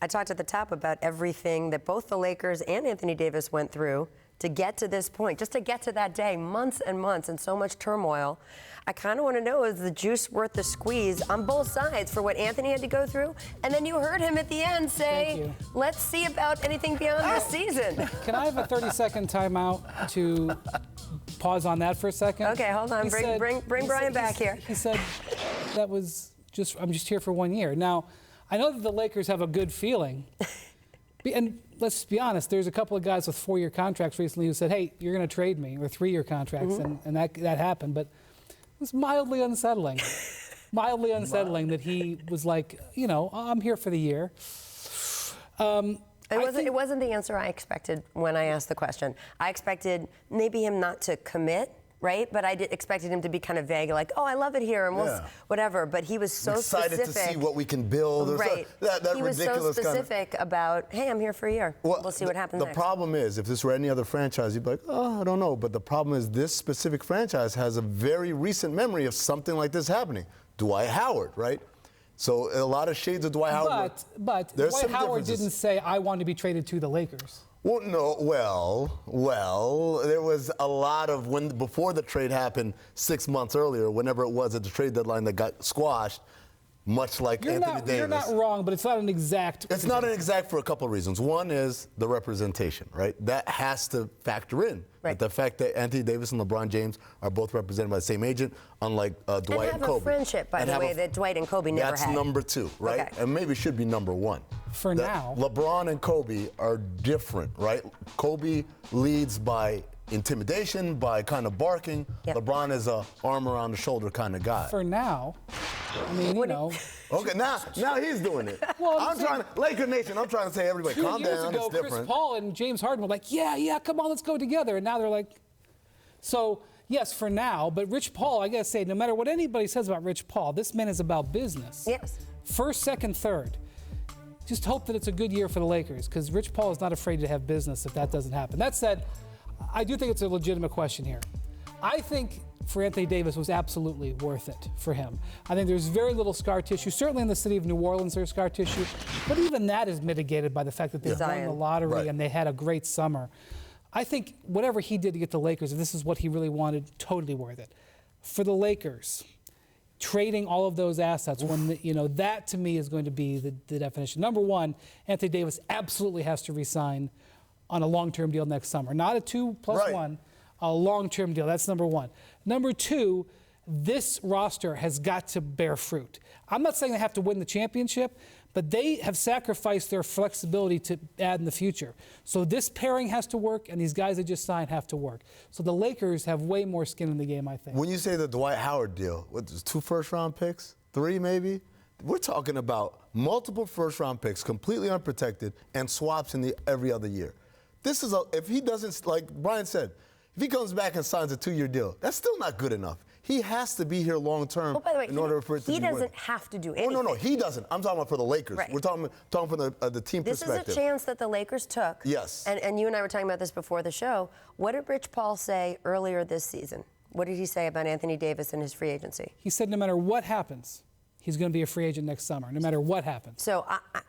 I talked at the top about everything that both the Lakers and Anthony Davis went through to get to this point, just to get to that day, months and months and so much turmoil. I kind of want to know, is the juice worth the squeeze on both sides for what Anthony had to go through? And then you heard him at the end say, let's see about anything beyond this season. Can I have a 30-second timeout to pause on that for a second? Okay, hold on. Bring Brian back here. He said that was I'm just here for 1 year. Now, I know that the Lakers have a good feeling. And let's be honest, there's a couple of guys with 4-year contracts recently who said, hey, you're going to trade me, or 3-year contracts, and that happened. But it was mildly unsettling. That he was like, I'm here for the year. It wasn't the answer I expected when I asked the question. I expected maybe him not to commit, right? But I expected him to be kind of vague, like, oh, I love it here, and whatever. But he was so excited specific. to see what we can build. Right. That he was so specific about, hey, I'm here for a year. Well, we'll see what happens next. The problem is, if this were any other franchise, you'd be like, oh, I don't know. But the problem is this specific franchise has a very recent memory of something like this happening. Dwight Howard, right? So a lot of shades of Dwight Howard. But Dwight Howard didn't say, I want to be traded to the Lakers. Well, no. Well, there was a lot of before the trade happened 6 months earlier, whenever it was at the trade deadline that got squashed, much like Anthony Davis. You're not wrong, but it's not an exact. It's not an exact for a couple of reasons. One is the representation, right? That has to factor in. Right. The fact that Anthony Davis and LeBron James are both represented by the same agent, unlike Dwight and Kobe. And have a friendship, by the way, that Dwight and Kobe never had. That's number 2, right? Okay. And maybe should be number 1. For now. LeBron and Kobe are different, right? Kobe leads by intimidation, by kind of barking. Yep. LeBron is a arm around the shoulder kind of guy. For now. I mean, Okay, now he's doing it. Well, Laker Nation, I'm trying to say, everybody, calm down, it's different. Chris Paul and James Harden were like, yeah, come on, let's go together. And now they're like, so, yes, for now, but Rich Paul, I got to say, no matter what anybody says about Rich Paul, this man is about business. Yes. First, second, third. Just hope that it's a good year for the Lakers, because Rich Paul is not afraid to have business if that doesn't happen. That said, I do think it's a legitimate question here. I think for Anthony Davis was absolutely worth it for him. I think there's very little scar tissue. Certainly in the city of New Orleans there's scar tissue, but even that is mitigated by the fact that they won the lottery and they had a great summer. I think whatever he did to get the Lakers, if this is what he really wanted, totally worth it. For the Lakers, trading all of those assets, that to me is going to be the definition. Number one, Anthony Davis absolutely has to resign on a long-term deal next summer. Not a 2+1, a long-term deal. That's number one. Number two, this roster has got to bear fruit. I'm not saying they have to win the championship, but they have sacrificed their flexibility to add in the future. So this pairing has to work, and these guys that just signed have to work. So the Lakers have way more skin in the game, I think. When you say the Dwight Howard deal, what, 2 first-round picks? 3 maybe? We're talking about multiple first-round picks, completely unprotected, and swaps in every other year. This is if he doesn't, like Brian said, if he comes back and signs a 2-year deal, that's still not good enough. He has to be here long term in order for it to be he doesn't have to do anything. Oh, no, he doesn't. I'm talking about for the Lakers. Right. We're talking from the team perspective. This is a chance that the Lakers took. Yes. And you and I were talking about this before the show. What did Rich Paul say earlier this season? What did he say about Anthony Davis and his free agency? He said no matter what happens, he's going to be a free agent next summer, no matter what happens. So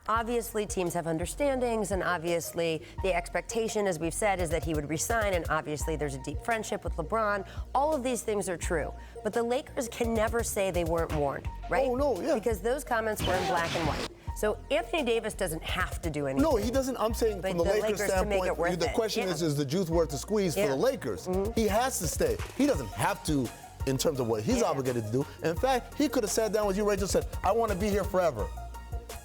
obviously teams have understandings, and obviously the expectation, as we've said, is that he would resign, and obviously there's a deep friendship with LeBron. All of these things are true. But the Lakers can never say they weren't warned, right? Oh, no, yeah. Because those comments were in black and white. So Anthony Davis doesn't have to do anything. No, he doesn't. I'm saying from the Lakers standpoint, the question is the juice worth the squeeze for the Lakers? He has to stay. He doesn't have to in terms of what he's obligated to do. In fact, he could have sat down with you, Rachel, and said, I want to be here forever.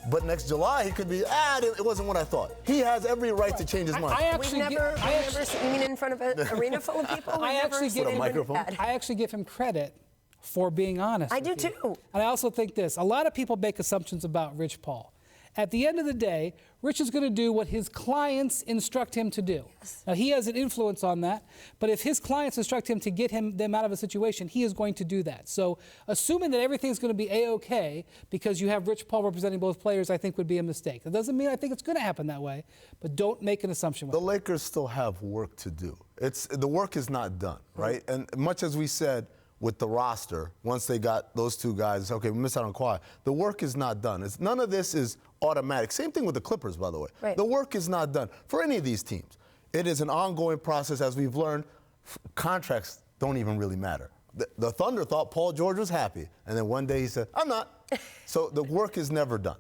But next July, he could be, it wasn't what I thought. He has every right to change his mind. You mean in front of an arena full of people? I actually give him credit for being honest. I do too. And I also think this. A lot of people make assumptions about Rich Paul. At the end of the day, Rich is going to do what his clients instruct him to do. Yes. Now, he has an influence on that, but if his clients instruct him to get them out of a situation, he is going to do that. So assuming that everything's going to be A-OK because you have Rich Paul representing both players, I think would be a mistake. That doesn't mean I think it's going to happen that way, but don't make an assumption with the Lakers still have work to do. The work is not done, right? And much as we said with the roster, once they got those 2 guys, okay, we missed out on Kawhi. The work is not done. None of this is automatic. Same thing with the Clippers, by the way. Right. The work is not done for any of these teams. It is an ongoing process. As we've learned, contracts don't even really matter. The Thunder thought Paul George was happy, and then one day he said, I'm not. So the work is never done.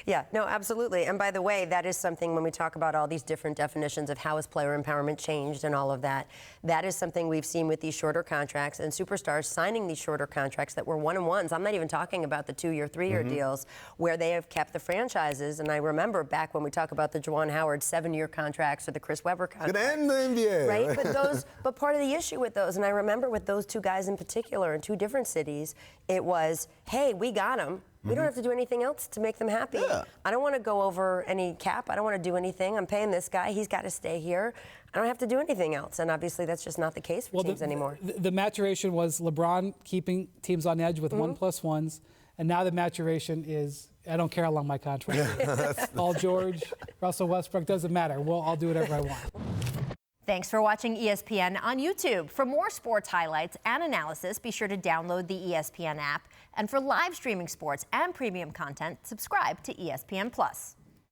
Yeah, no, absolutely. And by the way, that is something when we talk about all these different definitions of how has player empowerment changed and all of that, that is something we've seen with these shorter contracts and superstars signing these shorter contracts that were one-on-ones. I'm not even talking about the 2-year, 3-year deals where they have kept the franchises. And I remember back when we talk about the Juwan Howard 7-year contracts or the Chris Webber contracts. Gonna end the NBA. Right? But part of the issue with those, and I remember with those two guys in particular in two different cities, it was, hey, we got them. We don't have to do anything else to make them happy. Yeah. I don't want to go over any cap. I don't want to do anything. I'm paying this guy. He's got to stay here. I don't have to do anything else. And obviously, that's just not the case for teams anymore. The maturation was LeBron keeping teams on edge with 1+1s. And now the maturation is, I don't care how long my contract is. Paul George, Russell Westbrook, doesn't matter. I'll do whatever I want. Thanks for watching ESPN on YouTube. For more sports highlights and analysis, be sure to download the ESPN app. And for live streaming sports and premium content, subscribe to ESPN+.